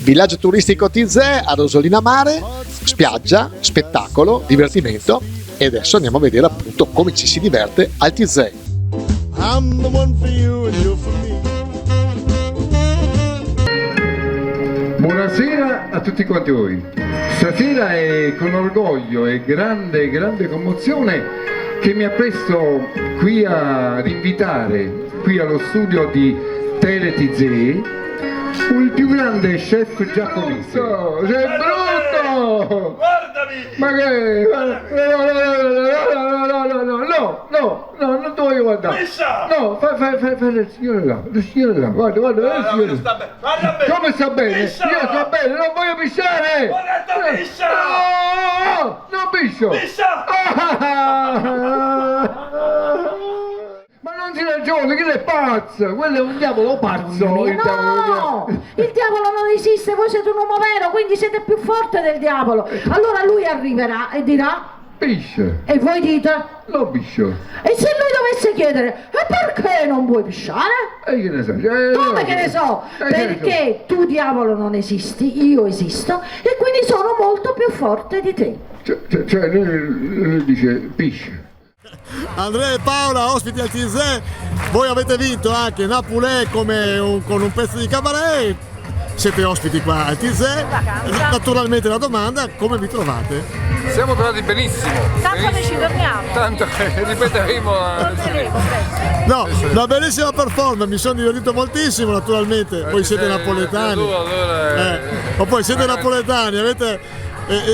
Villaggio turistico Tizè a Rosolina Mare, spiaggia, spettacolo, divertimento e adesso andiamo a vedere appunto come ci si diverte al Tizè. I'm the one for you and you're for me. Buonasera a tutti quanti voi. Stasera è con orgoglio e grande commozione che mi appresto qui ad invitare qui allo studio di Tele Tizè il più grande chef giapponese. Sei brutto! Guardami! Ma che? No, non ti voglio guardare. Miscia! No, fai il signore là, guarda, il signore. Guarda bene! Come sta bene? Miscia! Io sto bene, non voglio pisciare! Guarda, miscia! No, non piscio! Miscia! Ma non si ragiona, che è pazzo! Quello è un diavolo pazzo! No, il diavolo non esiste, voi siete un uomo vero, quindi siete più forte del diavolo. Allora lui arriverà e dirà, Pisce! e voi dite, Non piscio! e se lui dovesse chiedere, e perché non vuoi pisciare? E che ne so? Come che ne so? Perché tu diavolo non esisti, io esisto e quindi sono molto più forte di te. Cioè, lui dice pisce. Andrea e Paola, ospiti al Tizè, voi avete vinto anche Napulè con un pezzo di cabaret, siete ospiti qua al Tizè, naturalmente la domanda, come vi trovate? Siamo trovati benissimo. Tanto noi ci torniamo. Tanto ripeteremo. Torneremo, presto. No, una bellissima performance, mi sono divertito moltissimo naturalmente, voi siete napoletani, ma poi siete napoletani, avete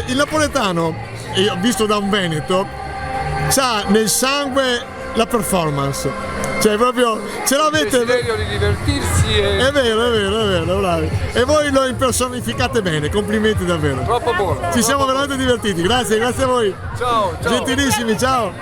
il napoletano, io visto da un veneto, c'ha nel sangue la performance, cioè proprio ce l'avete. Il desiderio di divertirsi È vero, bravi. E voi lo impersonificate bene, complimenti davvero. troppo buono. Ci siamo veramente divertiti, grazie a voi. Ciao. Gentilissimi, ciao.